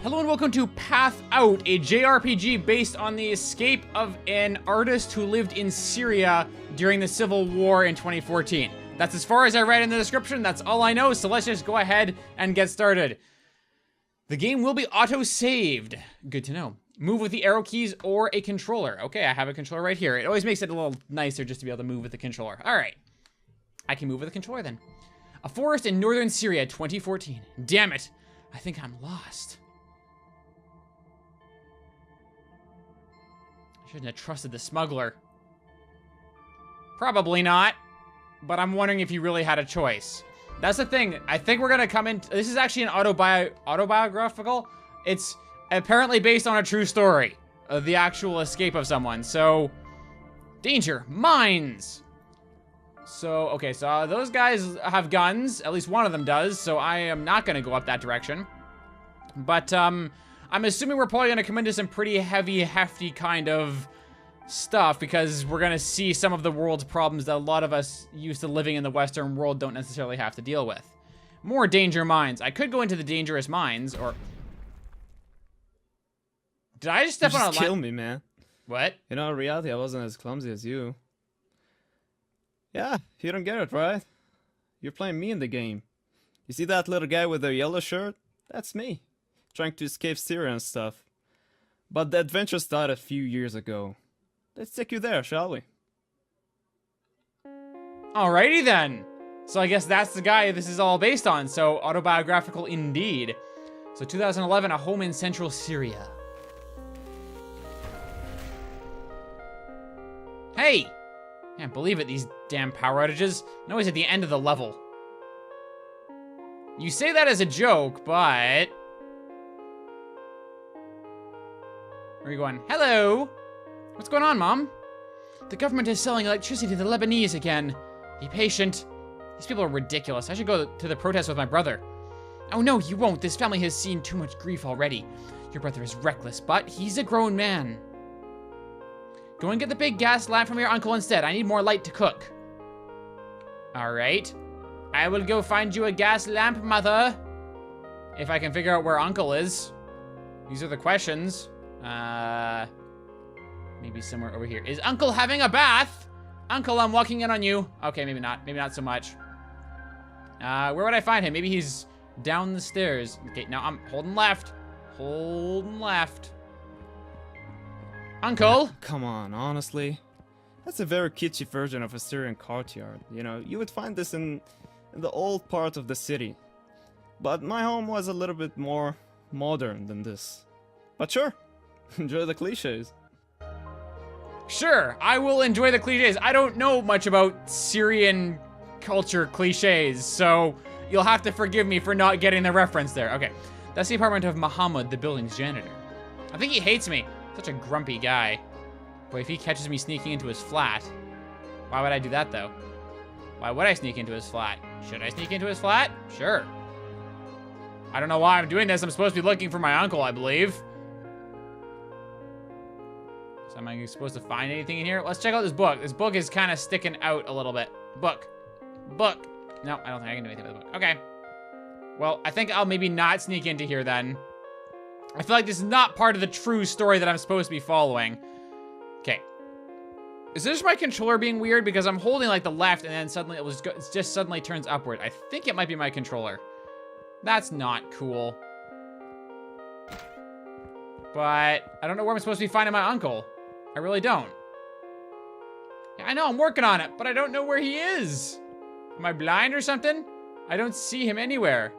Hello and welcome to Path Out, a JRPG based on the escape of an artist who lived in Syria during the Civil War in 2014. That's as far as I read in the description, that's all I know, so let's just go ahead and get started. The game will be auto-saved. Good to know. Move with the arrow keys or a controller. Okay, I have a controller right here. It always makes it a little nicer just to be able to move with the controller. All right, I can move with the controller then. A forest in northern Syria, 2014. Damn it, I think I'm lost. Shouldn't have trusted the smuggler. Probably not, but I'm wondering if you really had a choice. That's the thing. I think we're gonna come in. This is actually an autobiographical. It's apparently based on a true story of the actual escape of someone. So, danger, mines. So, okay, so those guys have guns. At least one of them does. So I am not gonna go up that direction. But I'm assuming we're probably gonna come into some pretty heavy, hefty kind of stuff because we're gonna see some of the world's problems that a lot of us used to living in the Western world don't necessarily have to deal with. More danger mines. I could go into the dangerous mines, or... Did I just step on a line? Kill me, man. What? You know, in reality, I wasn't as clumsy as you. Yeah, you don't get it, right? You're playing me in the game. You see that little guy with the yellow shirt? That's me. Trying to escape Syria and stuff. But the adventure started a few years ago. Let's take you there, shall we? Alrighty then. So I guess that's the guy this is all based on. So autobiographical indeed. So 2011, a home in central Syria. Hey! Can't believe it, these damn power outages. I'm always at the end of the level. You say that as a joke, but... Where are you going? Hello! What's going on, Mom? The government is selling electricity to the Lebanese again. Be patient. These people are ridiculous. I should go to the protest with my brother. Oh no, you won't. This family has seen too much grief already. Your brother is reckless, but he's a grown man. Go and get the big gas lamp from your uncle instead. I need more light to cook. Alright. I will go find you a gas lamp, mother. If I can figure out where uncle is. These are the questions. Maybe somewhere over here. Is Uncle having a bath? Uncle, I'm walking in on you. Okay, maybe not. Maybe not so much. Where would I find him? Maybe he's down the stairs. Okay, now I'm holding left. Holding left. Uncle? Come on, honestly. That's a very kitschy version of a Syrian courtyard. You know, you would find this in the old part of the city. But my home was a little bit more modern than this. But sure. Enjoy the cliches. Sure, I will enjoy the cliches. I don't know much about Syrian culture cliches, so you'll have to forgive me for not getting the reference there. Okay, that's the apartment of Muhammad, the building's janitor. I think he hates me. Such a grumpy guy. Boy, if he catches me sneaking into his flat. Why would I do that, though? Why would I sneak into his flat? Should I sneak into his flat? Sure. I don't know why I'm doing this. I'm supposed to be looking for my uncle, I believe. So am I supposed to find anything in here? Let's check out this book. This book is kind of sticking out a little bit. Book. Book. No, I don't think I can do anything with the book. Okay. Well, I think I'll maybe not sneak into here then. I feel like this is not part of the true story that I'm supposed to be following. Okay. Is this my controller being weird? Because I'm holding like the left and then suddenly it just suddenly turns upward. I think it might be my controller. That's not cool. But I don't know where I'm supposed to be finding my uncle. I really don't. Yeah, I know, I'm working on it, but I don't know where he is. Am I blind or something? I don't see him anywhere.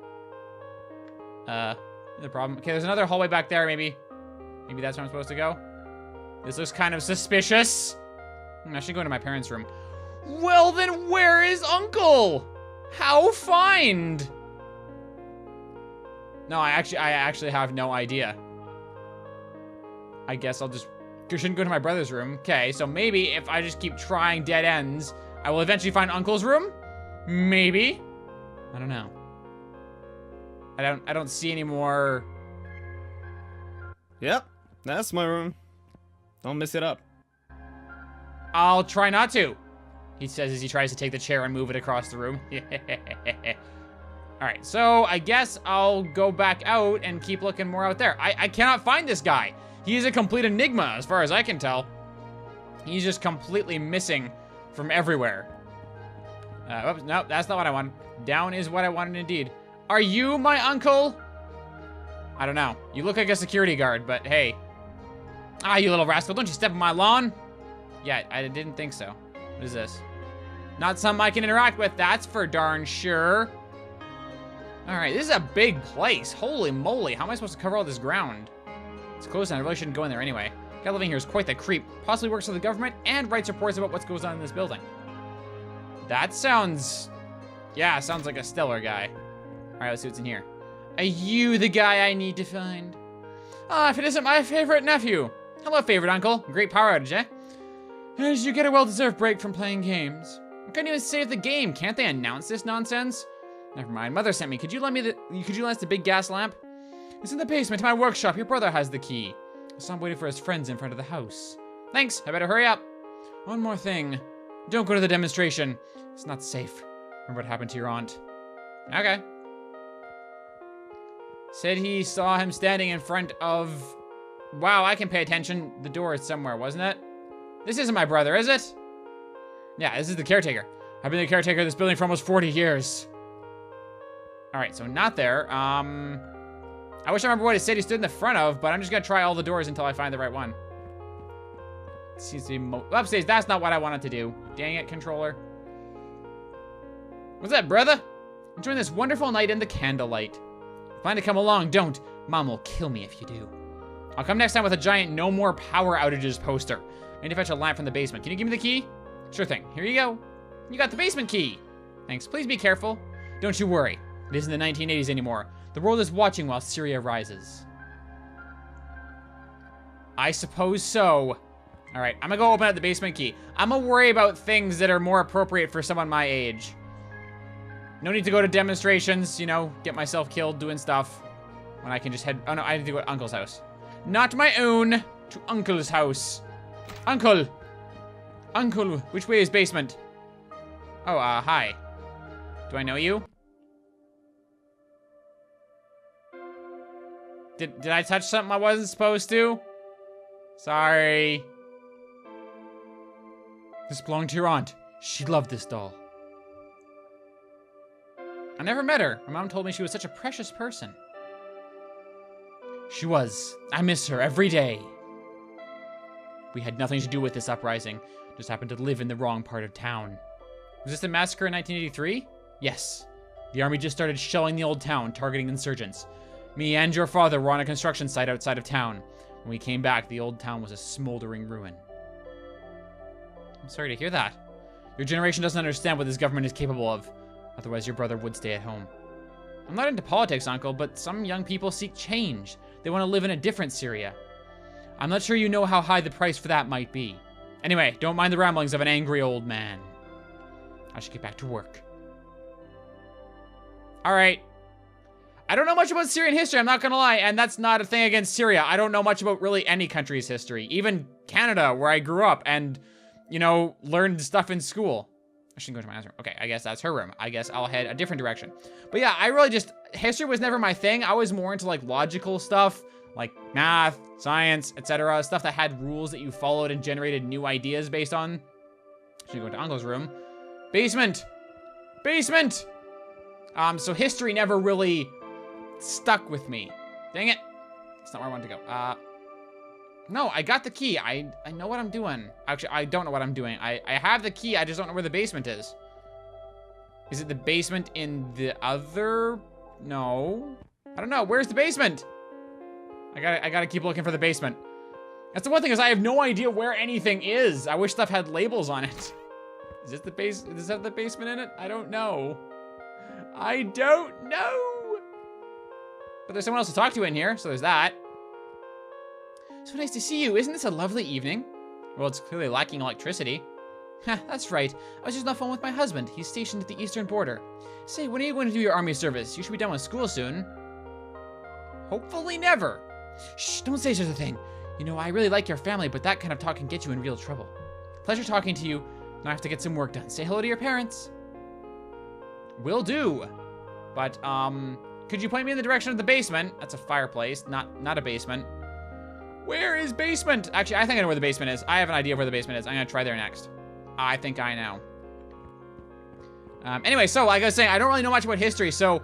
The problem. Okay, there's another hallway back there, maybe. Maybe that's where I'm supposed to go. This looks kind of suspicious. I should go into my parents' room. Well, then where is Uncle? How find? No, I actually have no idea. I guess I shouldn't go to my brother's room. Okay, so maybe if I just keep trying dead ends, I will eventually find Uncle's room? Maybe? I don't know. I don't see any more. Yep, that's my room. Don't mess it up. I'll try not to, he says as he tries to take the chair and move it across the room. Alright, so I guess I'll go back out and keep looking more out there. I cannot find this guy. He is a complete enigma, as far as I can tell. He's just completely missing from everywhere. Oops, no, that's not what I wanted. Down is what I wanted indeed. Are you my uncle? I don't know. You look like a security guard, but hey. Ah, you little rascal, don't you step on my lawn. Yeah, I didn't think so. What is this? Not something I can interact with, that's for darn sure. Alright, this is a big place. Holy moly, how am I supposed to cover all this ground? It's close and I really shouldn't go in there anyway. Guy living here is quite the creep. Possibly works for the government and writes reports about what goes on in this building. That sounds... yeah, sounds like a stellar guy. Alright, let's see what's in here. Are you the guy I need to find? Ah, if it isn't my favorite nephew. Hello, favorite uncle. Great power outage, eh? As you get a well-deserved break from playing games. I couldn't even save the game. Can't they announce this nonsense? Never mind. Mother sent me. Could you lend us the big gas lamp? It's in the basement to my workshop. Your brother has the key. So I'm waiting for his friends in front of the house. Thanks. I better hurry up. One more thing. Don't go to the demonstration. It's not safe. Remember what happened to your aunt. Okay. Said he saw him standing in front of... wow, I can pay attention. The door is somewhere, wasn't it? This isn't my brother, is it? Yeah, this is the caretaker. I've been the caretaker of this building for almost 40 years. Alright, so not there. I wish I remember what it said he stood in the front of, but I'm just gonna try all the doors until I find the right one. Seems to be upstairs. That's not what I wanted to do. Dang it, controller. What's that, brother? Enjoying this wonderful night in the candlelight. Plan to come along, don't. Mom will kill me if you do. I'll come next time with a giant no more power outages poster. I need to fetch a lamp from the basement. Can you give me the key? Sure thing. Here you go. You got the basement key. Thanks. Please be careful. Don't you worry. It isn't the 1980s anymore. The world is watching while Syria rises. I suppose so. All right, I'm gonna go open up the basement key. I'm gonna worry about things that are more appropriate for someone my age. No need to go to demonstrations, you know, get myself killed doing stuff. When I can just head, oh no, I need to go to Uncle's house. Not my own, to Uncle's house. Uncle. Uncle, which way is basement? Oh, hi. Do I know you? Did I touch something I wasn't supposed to? Sorry. This belonged to your aunt. She loved this doll. I never met her. My mom told me she was such a precious person. She was. I miss her every day. We had nothing to do with this uprising. Just happened to live in the wrong part of town. Was this the massacre in 1983? Yes. The army just started shelling the old town, targeting insurgents. Me and your father were on a construction site outside of town. When we came back, the old town was a smoldering ruin. I'm sorry to hear that. Your generation doesn't understand what this government is capable of. Otherwise, your brother would stay at home. I'm not into politics, Uncle, but some young people seek change. They want to live in a different Syria. I'm not sure you know how high the price for that might be. Anyway, don't mind the ramblings of an angry old man. I should get back to work. All right. I don't know much about Syrian history, I'm not gonna lie, and that's not a thing against Syria. I don't know much about really any country's history. Even Canada, where I grew up and, you know, learned stuff in school. I shouldn't go to my aunt's room. Okay, I guess that's her room. I guess I'll head a different direction. But yeah, I really just, history was never my thing. I was more into like logical stuff, like math, science, etc. Stuff that had rules that you followed and generated new ideas based on. Should go to Uncle's room. Basement! Basement! So history never really stuck with me. Dang it. That's not where I wanted to go. No, I got the key. I know what I'm doing. Actually, I don't know what I'm doing. I have the key. I just don't know where the basement is. Is it the basement in the other? No. I don't know. Where's the basement? I gotta keep looking for the basement. That's the one thing is I have no idea where anything is. I wish stuff had labels on it. Is this the base? Does this have the basement in it? I don't know. I don't know. But there's someone else to talk to in here, so there's that. So nice to see you. Isn't this a lovely evening? Well, it's clearly lacking electricity. Ha, that's right. I was just on the phone with my husband. He's stationed at the eastern border. Say, when are you going to do your army service? You should be done with school soon. Hopefully never. Shh, don't say such a thing. You know, I really like your family, but that kind of talk can get you in real trouble. Pleasure talking to you. Now I have to get some work done. Say hello to your parents. Will do. But, could you point me in the direction of the basement? That's a fireplace, not a basement. Where is basement? Actually, I think I know where the basement is. I have an idea of where the basement is. I'm gonna try there next. I think I know. Anyway, so like I was saying, I don't really know much about history, so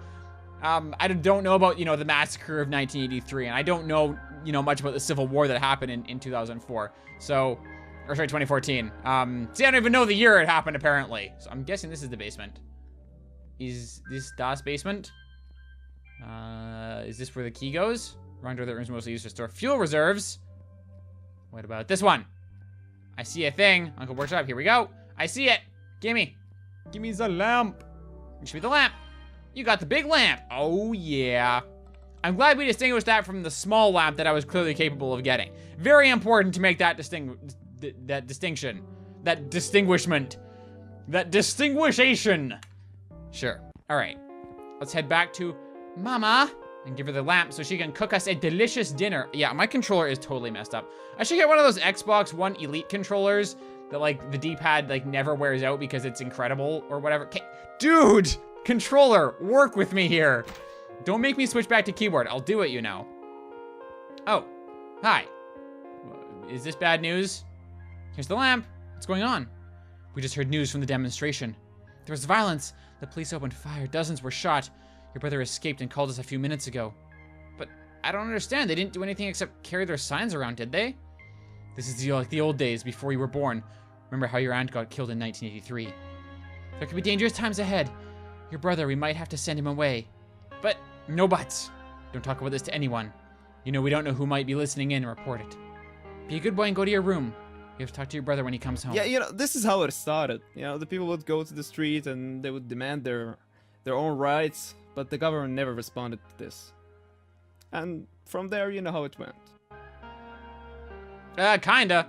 I don't know about, you know, the massacre of 1983, and I don't know, you know, much about the Civil War that happened in 2004. So, or sorry, 2014. See, I don't even know the year it happened, apparently. So I'm guessing this is the basement. Is this Das basement? Is this where the key goes? Wrong door, that room's mostly used to store fuel reserves. What about this one? I see a thing. Uncle Workshop, here we go. I see it. Gimme. Gimme the lamp. It should be the lamp. You got the big lamp. Oh, yeah. I'm glad we distinguished that from the small lamp that I was clearly capable of getting. Very important to make that distinction. That distinguishment. That distinguishation. Sure. All right. Let's head back to Mama and give her the lamp so she can cook us a delicious dinner. Yeah, my controller is totally messed up. I should get one of those Xbox One Elite controllers that, like, the D-pad, like, never wears out because it's incredible or whatever. Okay. Dude! Controller, work with me here. Don't make me switch back to keyboard. I'll do it, you know. Oh. Hi. Is this bad news? Here's the lamp. What's going on? We just heard news from the demonstration. There was violence. The police opened fire. Dozens were shot. Your brother escaped and called us a few minutes ago. But I don't understand. They didn't do anything except carry their signs around, did they? This is like the old days before you were born. Remember how your aunt got killed in 1983. There could be dangerous times ahead. Your brother, we might have to send him away. But no buts. Don't talk about this to anyone. You know we don't know who might be listening in and report it. Be a good boy and go to your room. You have to talk to your brother when he comes home. Yeah, you know, this is how it started. You know, the people would go to the street and they would demand their own rights, but the government never responded to this. And from there, you know how it went. Kinda.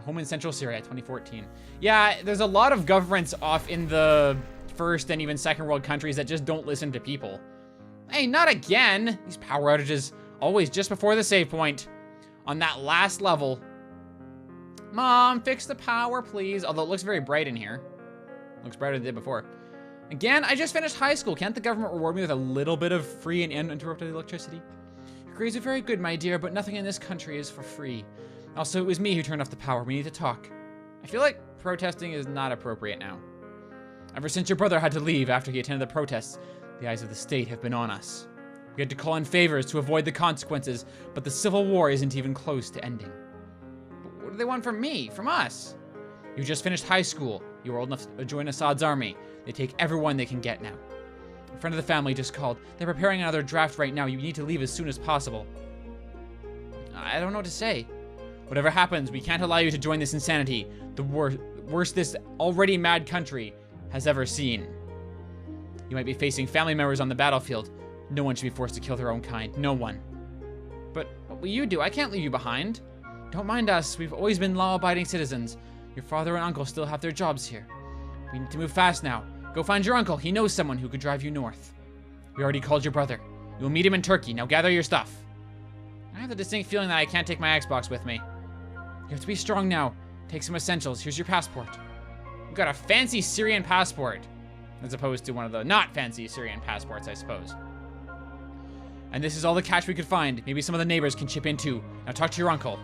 Home in Central Syria, 2014. Yeah, there's a lot of governments off in the first and even second world countries that just don't listen to people. Hey, not again! These power outages, always just before the save point. On that last level. Mom, fix the power, please. Although it looks very bright in here. Looks brighter than it did before. Again, I just finished high school. Can't the government reward me with a little bit of free and uninterrupted electricity? Your grades are very good, my dear, but nothing in this country is for free. Also, it was me who turned off the power. We need to talk. I feel like protesting is not appropriate now. Ever since your brother had to leave after he attended the protests, the eyes of the state have been on us. We had to call in favors to avoid the consequences, but the Civil War isn't even close to ending. But what do they want from me? From us? You just finished high school. You were old enough to join Assad's army. They take everyone they can get now. A friend of the family just called. They're preparing another draft right now. You need to leave as soon as possible. I don't know what to say. Whatever happens, we can't allow you to join this insanity. The worst this already mad country has ever seen. You might be facing family members on the battlefield. No one should be forced to kill their own kind. No one. But what will you do? I can't leave you behind. Don't mind us. We've always been law-abiding citizens. Your father and uncle still have their jobs here. We need to move fast now. Go find your uncle. He knows someone who could drive you north. We already called your brother. You'll meet him in Turkey. Now gather your stuff. I have the distinct feeling that I can't take my Xbox with me. You have to be strong now. Take some essentials. Here's your passport. You've got a fancy Syrian passport. As opposed to one of the not fancy Syrian passports, I suppose. And this is all the cash we could find. Maybe some of the neighbors can chip in too. Now talk to your uncle.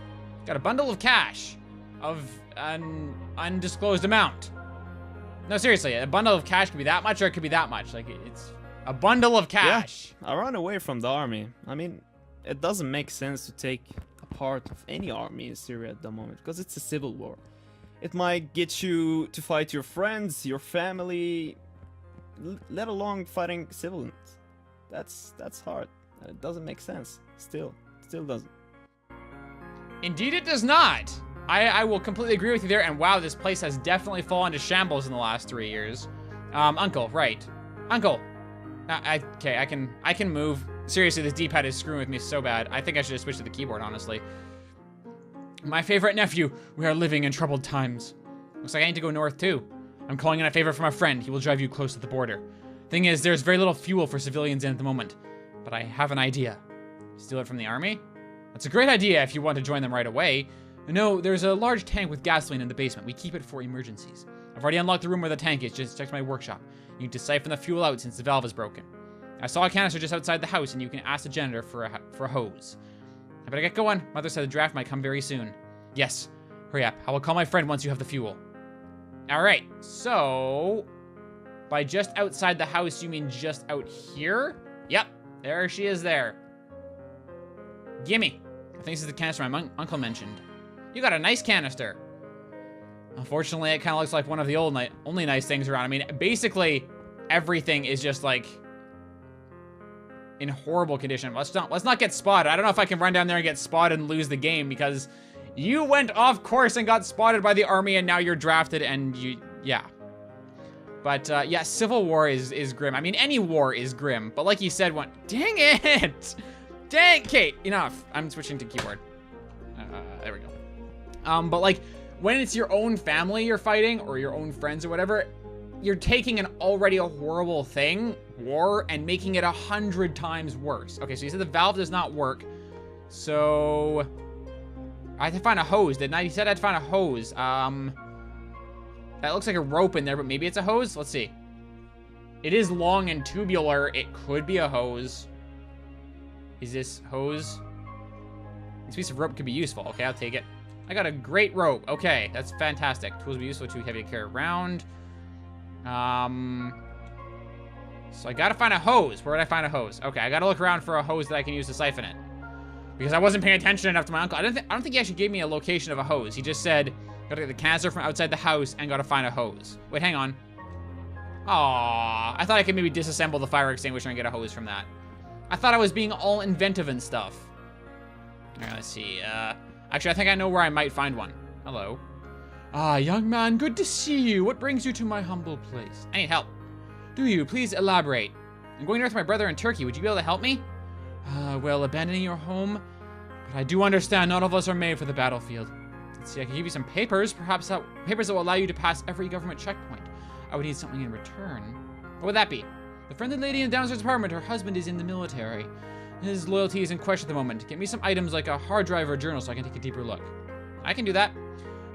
Got a bundle of cash. Of an undisclosed amount. No, seriously, a bundle of cash could be that much or it could be that much. Like, it's a bundle of cash. Yeah, I ran away from the army. I mean, it doesn't make sense to take a part of any army in Syria at the moment because it's a civil war. It might get you to fight your friends, your family, let alone fighting civilians. That's hard. It doesn't make sense. Still doesn't. Indeed it does not. I will completely agree with you there, and wow, this place has definitely fallen to shambles in the last 3 years. Uncle, right. Uncle. Okay, I can move. Seriously, this D-pad is screwing with me so bad. I think I should have switched to the keyboard, honestly. My favorite nephew, we are living in troubled times. Looks like I need to go north too. I'm calling in a favor from a friend. He will drive you close to the border. Thing is, there's very little fuel for civilians in at the moment, but I have an idea. Steal it from the army? That's a great idea if you want to join them right away. No, there's a large tank with gasoline in the basement. We keep it for emergencies. I've already unlocked the room where the tank is. Just check my workshop. You need to siphon the fuel out since the valve is broken. I saw a canister just outside the house, and you can ask the janitor for a hose. I better get going. Mother said the draft might come very soon. Yes. Hurry up. I will call my friend once you have the fuel. Alright, so... by just outside the house, you mean just out here? Yep. There she is there. Gimme. I think this is the canister my uncle mentioned. You got a nice canister. Unfortunately, it kind of looks like one of the only nice things around. I mean, basically, everything is just, like, in horrible condition. Let's not get spotted. I don't know if I can run down there and get spotted and lose the game, because you went off course and got spotted by the army, and now you're drafted, and yeah. But, yeah, civil war is grim. I mean, any war is grim, but like you said, dang it! Dang, Kate, enough. I'm switching to keyboard. There we go. But, like, when it's your own family you're fighting, or your own friends or whatever, you're taking an already a horrible war, and making it 100 times worse. Okay, so you said the valve does not work. So, I had to find a hose, didn't I? You said I had to find a hose. That looks like a rope in there, but maybe it's a hose? Let's see. It is long and tubular. It could be a hose. Is this hose? This piece of rope could be useful. Okay, I'll take it. I got a great rope. Okay, that's fantastic. Tools will be useful, too heavy to carry around. So I gotta find a hose. Where would I find a hose? Okay, I gotta look around for a hose that I can use to siphon it. Because I wasn't paying attention enough to my uncle. I don't think he actually gave me a location of a hose. He just said, gotta get the canister from outside the house and gotta find a hose. Wait, hang on. Aww, I thought I could maybe disassemble the fire extinguisher and get a hose from that. I thought I was being all inventive and stuff. Alright, let's see. Actually, I think I know where I might find one. Hello. Ah, young man, good to see you. What brings you to my humble place? I need help. Do you? Please elaborate. I'm going north with my brother in Turkey. Would you be able to help me? Well, abandoning your home? But I do understand not all of us are made for the battlefield. Let's see, I can give you some papers. Perhaps papers that will allow you to pass every government checkpoint. I would need something in return. What would that be? The friendly lady in the downstairs apartment, her husband is in the military. His loyalty is in question at the moment. Get me some items like a hard drive or a journal so I can take a deeper look. I can do that.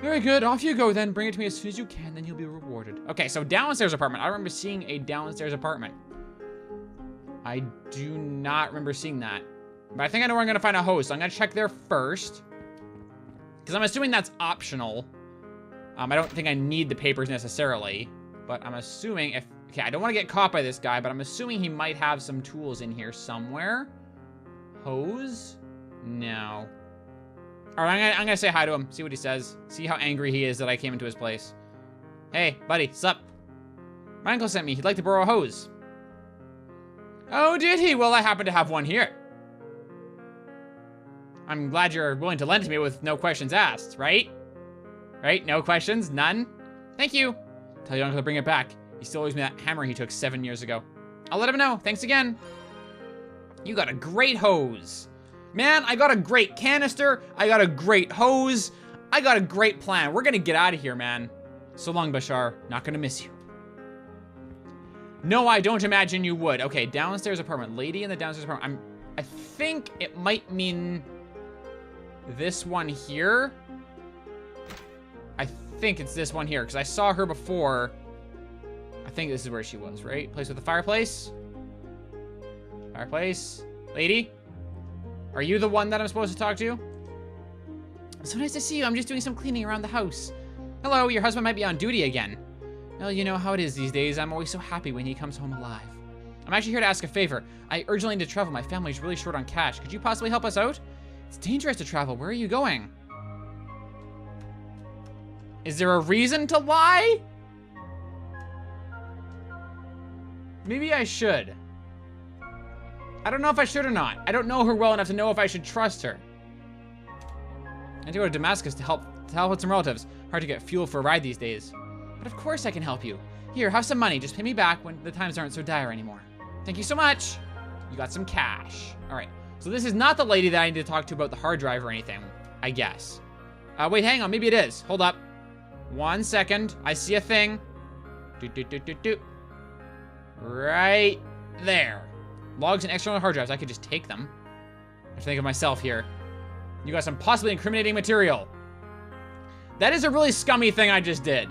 Very good, off you go then. Bring it to me as soon as you can, then you'll be rewarded. Okay, so downstairs apartment. I remember seeing a downstairs apartment. I do not remember seeing that. But I think I know where I'm gonna find a hose, so I'm gonna check there first. Because I'm assuming that's optional. I don't think I need the papers necessarily. But I'm assuming if... Okay, I don't want to get caught by this guy, but I'm assuming he might have some tools in here somewhere. Hose? No. Alright, I'm gonna say hi to him, see what he says. See how angry he is that I came into his place. Hey, buddy, sup? My uncle sent me. He'd like to borrow a hose. Oh, did he? Well, I happen to have one here. I'm glad you're willing to lend it to me with no questions asked, right? Right? No questions? None? Thank you. Tell your uncle to bring it back. He still owes me that hammer he took 7 years ago. I'll let him know. Thanks again. You got a great hose. Man, I got a great canister. I got a great hose. I got a great plan. We're gonna get out of here, man. So long, Bashar. Not gonna miss you. No, I don't imagine you would. Okay, downstairs apartment. Lady in the downstairs apartment. I think it might mean this one here. I think it's this one here, because I saw her before. I think this is where she was, right? Place with the fireplace? Fireplace? Lady? Are you the one that I'm supposed to talk to? So nice to see you. I'm just doing some cleaning around the house. Hello, your husband might be on duty again. Well, you know how it is these days. I'm always so happy when he comes home alive. I'm actually here to ask a favor. I urgently need to travel. My family's really short on cash. Could you possibly help us out? It's dangerous to travel. Where are you going? Is there a reason to lie? Maybe I should. I don't know if I should or not. I don't know her well enough to know if I should trust her. I had to go to Damascus to help with some relatives. Hard to get fuel for a ride these days. But of course I can help you. Here, have some money. Just pay me back when the times aren't so dire anymore. Thank you so much. You got some cash. All right. So this is not the lady that I need to talk to about the hard drive or anything, I guess. Wait, hang on. Maybe it is. Hold up. 1 second. I see a thing. Right there. Logs and external hard drives. I could just take them. I have to think of myself here. You got some possibly incriminating material. That is a really scummy thing I just did.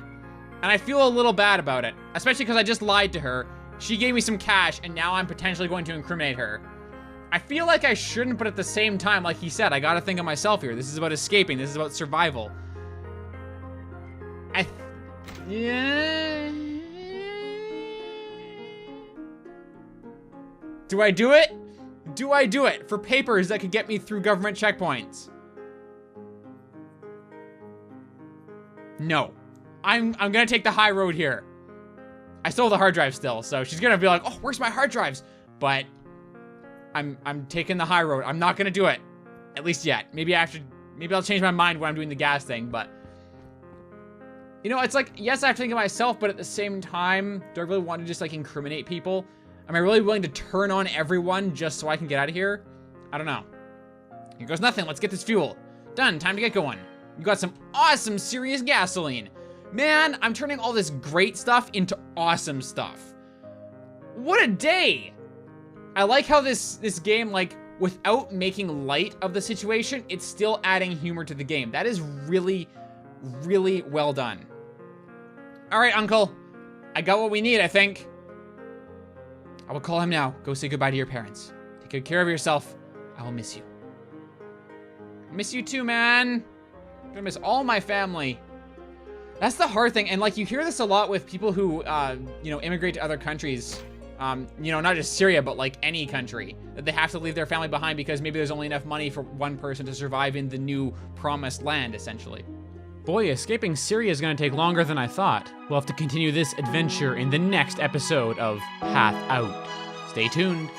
And I feel a little bad about it, especially because I just lied to her. She gave me some cash, and now I'm potentially going to incriminate her. I feel like I shouldn't, but at the same time, like he said, I gotta think of myself here. This is about escaping. This is about survival. Yeah. Do I do it? Do I do it for papers that could get me through government checkpoints? No. I'm gonna take the high road here. I stole the hard drive still, so she's gonna be like, oh, where's my hard drives? But I'm taking the high road. I'm not gonna do it. At least yet. Maybe I'll change my mind when I'm doing the gas thing, but you know, it's like, yes, I have to think of myself, but at the same time, do I really want to just like incriminate people? Am I really willing to turn on everyone just so I can get out of here? I don't know. Here goes nothing. Let's get this fuel. Done. Time to get going. You got some awesome, serious gasoline. Man, I'm turning all this great stuff into awesome stuff. What a day. I like how this game, like, without making light of the situation, it's still adding humor to the game. That is really, really well done. All right, Uncle. I got what we need, I think. I will call him now. Go say goodbye to your parents. Take good care of yourself. I will miss you. I miss you too, man. I'm gonna miss all my family. That's the hard thing. And like, you hear this a lot with people who, you know, immigrate to other countries. You know, not just Syria, but like any country. That they have to leave their family behind because maybe there's only enough money for one person to survive in the new promised land, essentially. Boy, escaping Syria is going to take longer than I thought. We'll have to continue this adventure in the next episode of Path Out. Stay tuned.